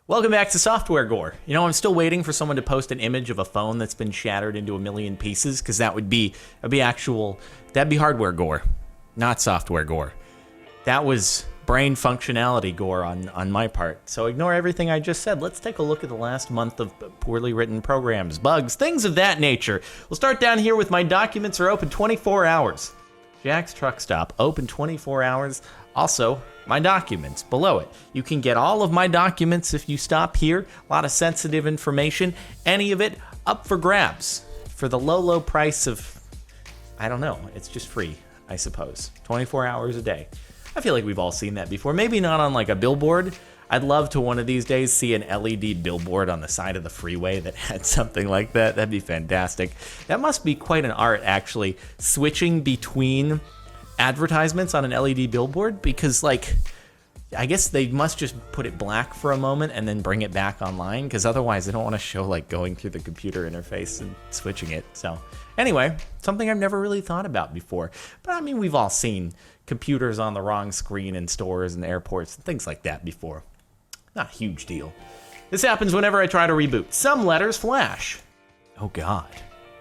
Welcome back to Software Gore. You know, I'm still waiting for someone to post an image of a phone that's been shattered into a million pieces, because that'd be hardware gore, not software gore. That was brain functionality gore on my part. So ignore everything I just said. Let's take a look at the last month of poorly written programs, bugs, things of that nature. We'll start down here with my documents are open 24 hours. Jack's Truck Stop, open 24 hours. Also, my documents below it. You can get all of my documents if you stop here. A lot of sensitive information. Any of it up for grabs for the low price of, I don't know, it's just free, I suppose. 24 hours a day. I feel like we've all seen that before. Maybe not on like a billboard. I'd love to one of these days see an LED billboard on the side of the freeway that had something like that. That'd be fantastic. That must be quite an art, actually, switching between advertisements on an LED billboard, because like I guess they must just put it black for a moment and then bring it back online, because otherwise they don't want to show like going through the computer interface and switching it. So anyway, something I've never really thought about before, but I mean, we've all seen computers on the wrong screen in stores and airports and things like that before. Not a huge deal. This happens whenever I try to reboot. Some letters flash. Oh God,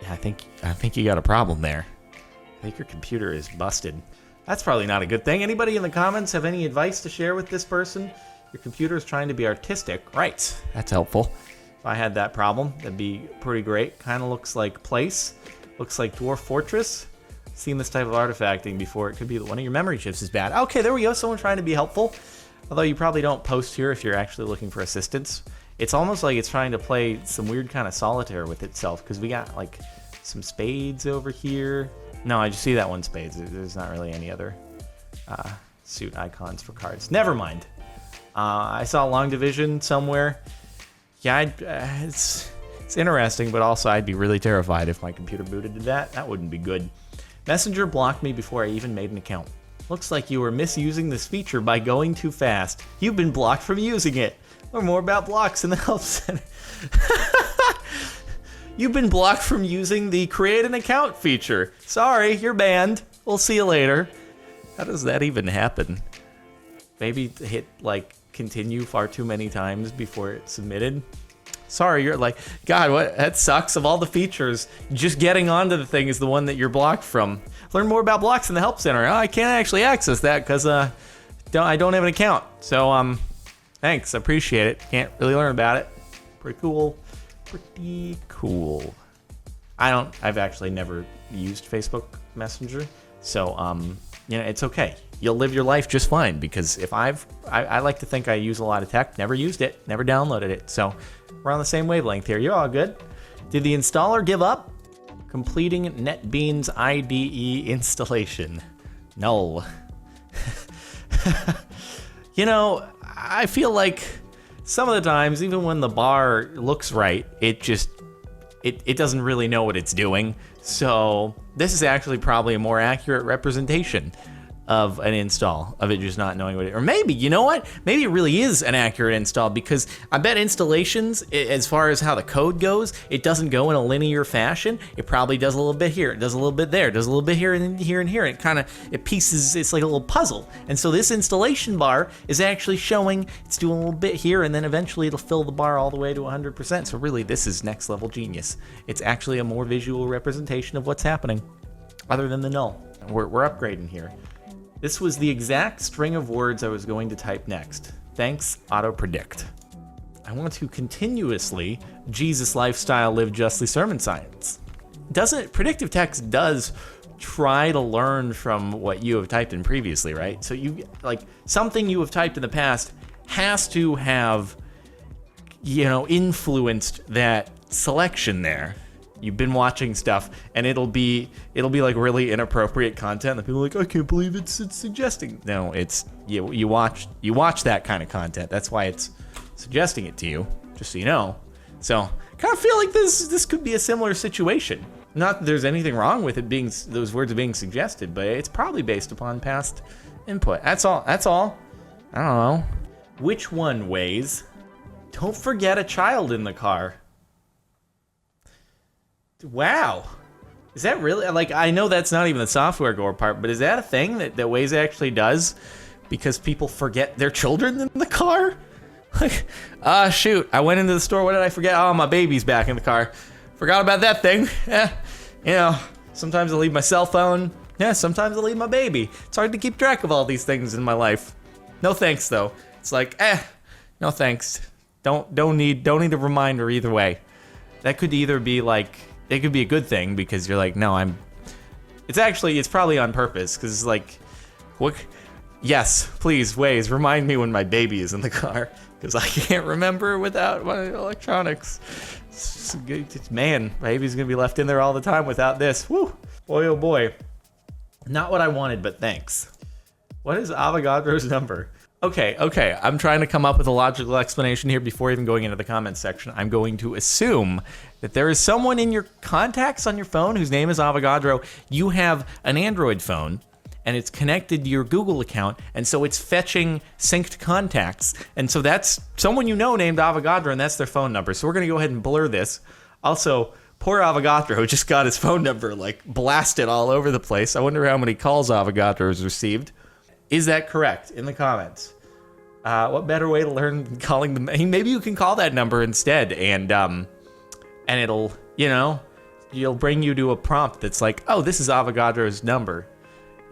yeah, I think you got a problem there. I think your computer is busted. That's probably not a good thing. Anybody in the comments have any advice to share with this person? Your computer is trying to be artistic. Right, that's helpful. If I had that problem, that'd be pretty great. Kind of looks like Place. Looks like Dwarf Fortress. Seen this type of artifacting before. It could be that one of your memory chips is bad. Okay, there we go. Someone trying to be helpful. Although you probably don't post here if you're actually looking for assistance. It's almost like it's trying to play some weird kind of solitaire with itself, because we got like some spades over here. No, I just see that one spades. There's not really any other suit icons for cards. Never mind. I saw long division somewhere. Yeah, it's interesting, but also I'd be really terrified if my computer booted to that. That wouldn't be good. Messenger blocked me before I even made an account. Looks like you were misusing this feature by going too fast. You've been blocked from using it. Learn more about blocks in the help center. You've been blocked from using the create an account feature. Sorry, you're banned. We'll see you later. How does that even happen? Maybe hit like continue far too many times before it's submitted. Sorry, you're like, God, what? That sucks. Of all the features, just getting onto the thing is the one that you're blocked from. Learn more about blocks in the help center. Oh, I can't actually access that because I don't have an account. So thanks, I appreciate it. Can't really learn about it. Pretty cool. Pretty cool. I've actually never used Facebook Messenger, so you know, it's okay. You'll live your life just fine, because if I like to think I use a lot of tech, never used it, never downloaded it, so we're on the same wavelength here. You're all good. Did the installer give up? Completing NetBeans IDE installation. No. You know, I feel like some of the times, even when the bar looks right, it doesn't really know what it's doing. So this is actually probably a more accurate representation of an install, of it just not knowing what it, or maybe, you know what? Maybe it really is an accurate install, because I bet installations, as far as how the code goes, it doesn't go in a linear fashion. It probably does a little bit here, it does a little bit there, it does a little bit here and here and here. It pieces, it's like a little puzzle. And so this installation bar is actually showing it's doing a little bit here, and then eventually it'll fill the bar all the way to 100%. So really, this is next level genius. It's actually a more visual representation of what's happening, other than the null. We're upgrading here. This was the exact string of words I was going to type next. Thanks, autopredict. I want to continuously Jesus lifestyle live justly sermon science. Predictive text does try to learn from what you have typed in previously, right? So you, like, something you have typed in the past has to have, you know, influenced that selection there. You've been watching stuff, and it'll be like really inappropriate content that people are like, I can't believe it's suggesting. No, it's you watch that kind of content. That's why it's suggesting it to you, just so you know. So kind of feel like this could be a similar situation. Not that there's anything wrong with it being those words being suggested, but it's probably based upon past input. That's all. I don't know. Which one weighs? Don't forget a child in the car. Wow. Is that really, like, I know that's not even the software gore part, but is that a thing that Waze actually does because people forget their children in the car? Shoot, I went into the store. What did I forget? Oh, my baby's back in the car. Forgot about that thing. Sometimes I leave my cell phone. Yeah, sometimes I leave my baby. It's hard to keep track of all these things in my life. No thanks, though. It's like, no thanks. Don't need a reminder either way. That could either be like, it could be a good thing because you're like, no, it's probably on purpose because it's like, yes, please, Waze, remind me when my baby is in the car because I can't remember without my electronics. Man, my baby's gonna be left in there all the time without this. Woo, boy, oh boy. Not what I wanted, but thanks. What is Avogadro's number? Okay, I'm trying to come up with a logical explanation here before even going into the comments section. I'm going to assume that there is someone in your contacts on your phone whose name is Avogadro. You have an Android phone, and it's connected to your Google account, and so it's fetching synced contacts. And so that's someone you know named Avogadro, and that's their phone number. So we're going to go ahead and blur this. Also, poor Avogadro just got his phone number, like, blasted all over the place. I wonder how many calls Avogadro has received. Is that correct? In the comments. What better way to learn than calling them? Maybe you can call that number instead, and it'll, you'll bring you to a prompt that's like, oh, this is Avogadro's number.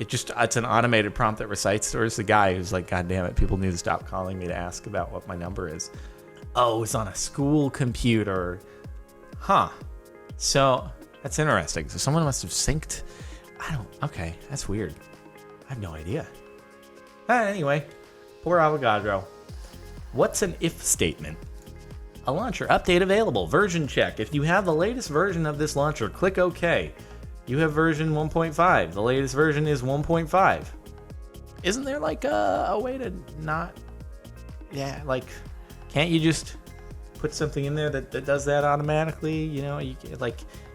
It's an automated prompt that recites, or it's the guy who's like, God damn it, people need to stop calling me to ask about what my number is. Oh, it's on a school computer. Huh. So, that's interesting. So someone must have synced. Okay, that's weird. I have no idea. Anyway, poor Avogadro. What's an if statement? A launcher update available. Version check. If you have the latest version of this launcher, click OK. You have version 1.5. The latest version is 1.5. Isn't there like a way to not... Yeah, like, can't you just put something in there that does that automatically?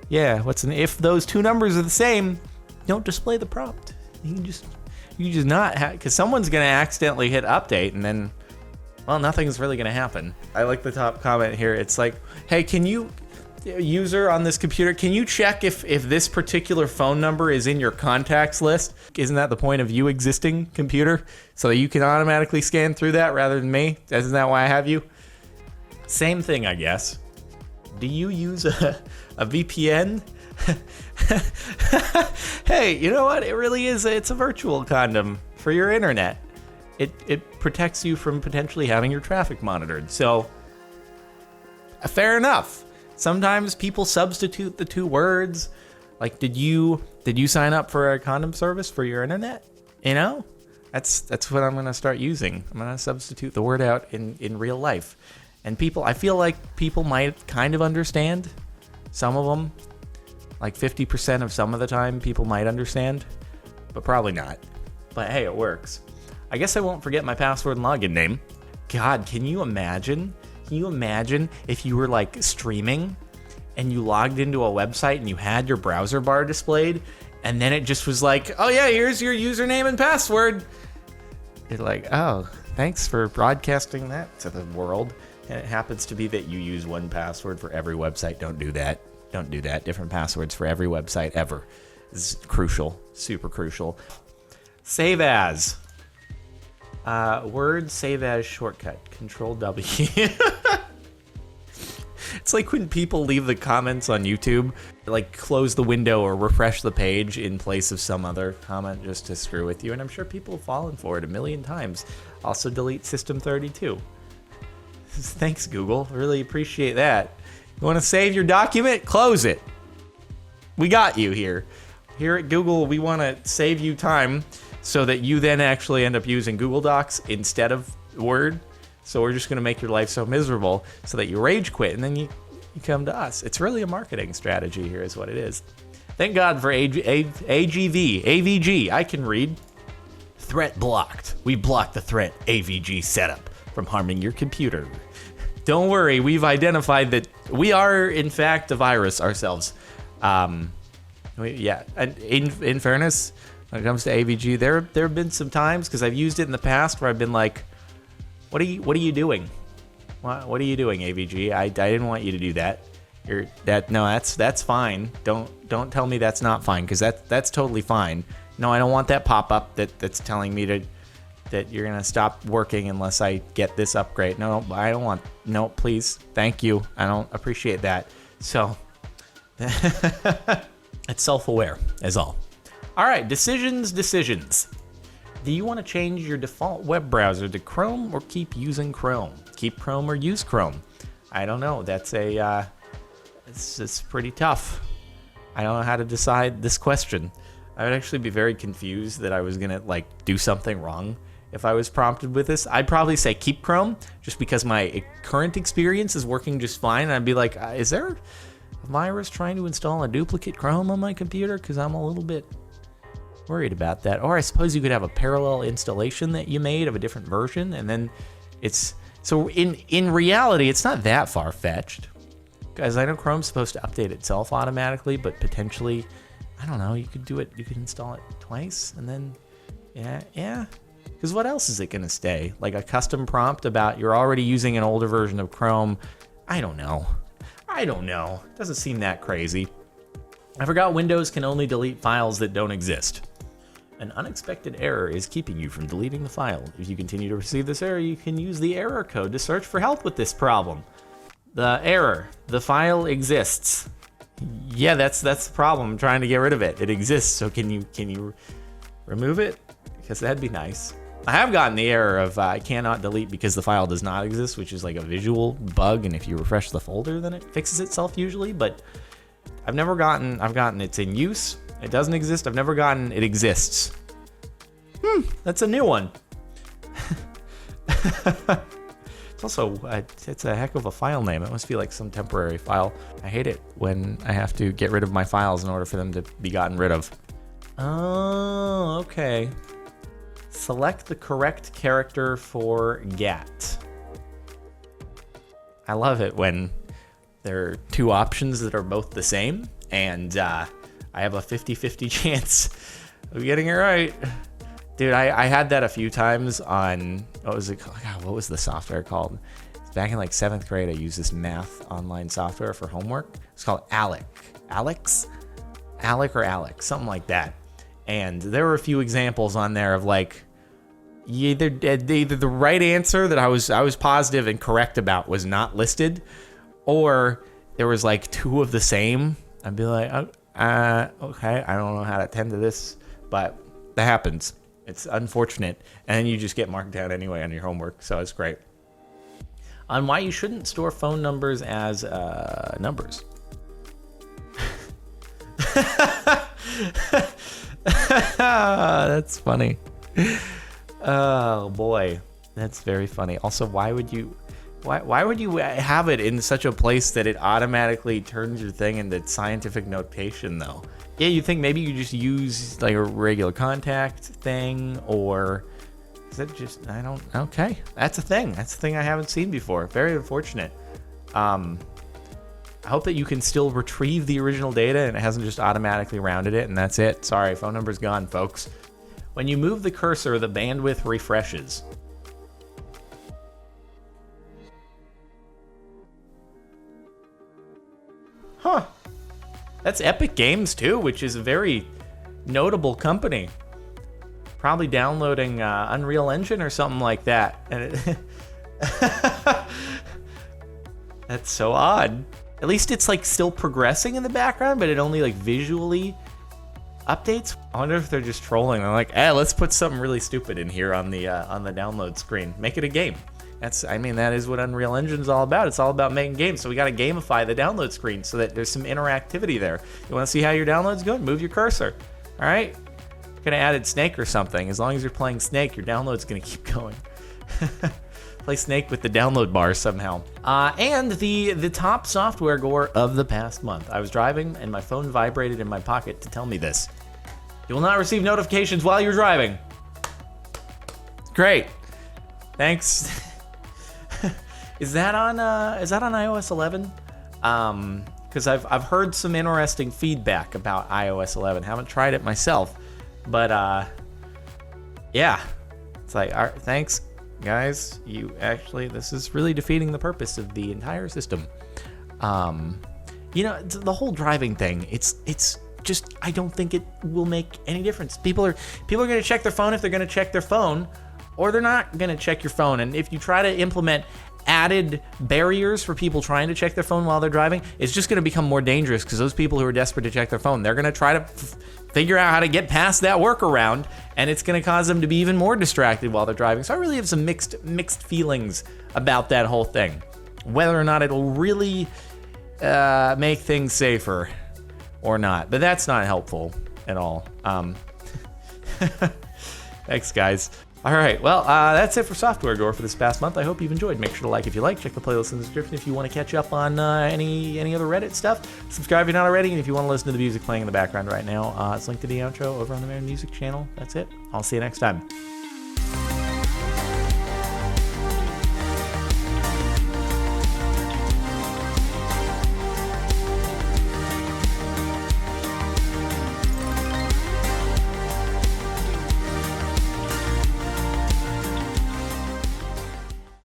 What's an if those two numbers are the same, don't display the prompt. You can just not have, because someone's going to accidentally hit update and then, well, nothing's really going to happen. I like the top comment here. It's like, hey, can you, user on this computer, can you check if this particular phone number is in your contacts list? Isn't that the point of you existing, computer? So that you can automatically scan through that rather than me? Isn't that why I have you? Same thing, I guess. Do you use a VPN? Hey, you know what? It really is. It's a virtual condom for your internet. It protects you from potentially having your traffic monitored. So, fair enough. Sometimes people substitute the two words. Like, did you sign up for a condom service for your internet? That's what I'm gonna start using. I'm gonna substitute the word out in real life. And I feel like people might kind of understand. Some of them, like 50% of some of the time, people might understand, but probably not. But hey, it works. I guess I won't forget my password and login name. God, can you imagine? Can you imagine if you were like streaming and you logged into a website and you had your browser bar displayed and then it just was like, oh yeah, here's your username and password. You're like, oh, thanks for broadcasting that to the world. And it happens to be that you use one password for every website. Don't do that. Don't do that. Different passwords for every website ever. This is crucial. Super crucial. Save as. Word save as shortcut. Control W. It's like when people leave the comments on YouTube, like close the window or refresh the page in place of some other comment just to screw with you. And I'm sure people have fallen for it a million times. Also delete System 32. Thanks, Google. Really appreciate that. You want to save your document? Close it. We got you here. Here at Google, we want to save you time so that you then actually end up using Google Docs instead of Word. So we're just going to make your life so miserable so that you rage quit and then you come to us. It's really a marketing strategy here is what it is. Thank God for AVG. I can read. Threat blocked. We blocked the threat AVG setup from harming your computer. Don't worry, we've identified that we are, in fact, a virus ourselves. And in fairness, when it comes to AVG, there have been some times, because I've used it in the past, where I've been like, what are you doing? What are you doing, AVG? I didn't want you to do that. That's fine. Don't tell me that's not fine, because that's totally fine. No, I don't want that pop-up that's telling me to that you're gonna stop working unless I get this upgrade. No, I don't want. No, please, thank you. I don't appreciate that. So it's self-aware, is all. All right, decisions. Do you want to change your default web browser to Chrome or keep using Chrome? Keep Chrome or use Chrome? I don't know. That's it's pretty tough. I don't know how to decide this question. I would actually be very confused that I was gonna like do something wrong if I was prompted with this. I'd probably say keep Chrome just because my current experience is working just fine. And I'd be like, is there a virus trying to install a duplicate Chrome on my computer? Because I'm a little bit worried about that. Or I suppose you could have a parallel installation that you made of a different version, and then it's so in reality it's not that far-fetched. Guys, I know Chrome's supposed to update itself automatically, but potentially, I don't know, you could do it, you could install it twice and then yeah. Because what else is it gonna stay? Like a custom prompt about you're already using an older version of Chrome? I don't know. Doesn't seem that crazy. I forgot Windows can only delete files that don't exist. An unexpected error is keeping you from deleting the file. If you continue to receive this error, you can use the error code to search for help with this problem. The error, the file exists. Yeah, that's the problem. I'm trying to get rid of it. It exists, so can you remove it? Because that'd be nice. I have gotten the error of I cannot delete because the file does not exist, which is like a visual bug, and if you refresh the folder, then it fixes itself usually, but I've gotten it's in use. It doesn't exist. I've never gotten it exists. That's a new one. It's also, it's a heck of a file name. It must be like some temporary file. I hate it when I have to get rid of my files in order for them to be gotten rid of. Oh, okay. Select the correct character for GAT. I love it when there are two options that are both the same, and I have a 50-50 chance of getting it right. Dude, I had that a few times on, what was it called? God, what was the software called? Back in like 7th grade, I used this math online software for homework. It's called Alec, something like that. And there were a few examples on there of like, either the right answer that I was positive and correct about was not listed, or there was like two of the same. I'd be like, okay, I don't know how to attend to this, but that happens. It's unfortunate, and you just get marked down anyway on your homework, so it's great. On why you shouldn't store phone numbers as numbers. That's funny. Oh boy, that's very funny. Also, why would you have it in such a place that it automatically turns your thing into scientific notation, though? Yeah, you think maybe you just use like a regular contact thing, or is it just, okay. That's a thing. That's a thing I haven't seen before. Very unfortunate. I hope that you can still retrieve the original data and it hasn't just automatically rounded it and that's it. Sorry, phone number's gone, folks. When you move the cursor, the bandwidth refreshes. Huh. That's Epic Games too, which is a very notable company. Probably downloading Unreal Engine or something like that. And that's so odd. At least it's like still progressing in the background, but it only like visually updates. I wonder if they're just trolling. They're like, let's put something really stupid in here on the download screen. Make it a game. That is what Unreal Engine is all about. It's all about making games. So we got to gamify the download screen so that there's some interactivity there. You want to see how your download's going? Move your cursor. All right? Could have added Snake or something. As long as you're playing Snake, your download's going to keep going. Play Snake with the download bar somehow. And the top software gore of the past month. I was driving and my phone vibrated in my pocket to tell me this. You will not receive notifications while you're driving. Great. Thanks. Is that on iOS 11? Because I've heard some interesting feedback about iOS 11. Haven't tried it myself, but yeah, it's like, all right, thanks guys. This is really defeating the purpose of the entire system. The whole driving thing. It's just, I don't think it will make any difference. People are going to check their phone if they're going to check their phone. or they're not going to check your phone. And if you try to implement added barriers for people trying to check their phone while they're driving, it's just going to become more dangerous, because those people who are desperate to check their phone, they're going to try to figure out how to get past that workaround, and it's going to cause them to be even more distracted while they're driving. So I really have some mixed feelings about that whole thing, whether or not it'll really make things safer or not. But that's not helpful at all. Thanks, guys. All right, well, that's it for Software Gore for this past month. I hope you've enjoyed. Make sure to like if you like. Check the playlist in the description if you want to catch up on any other Reddit stuff. Subscribe if you're not already, and if you want to listen to the music playing in the background right now, it's linked to the outro over on the Marin Music channel. That's it. I'll see you next time.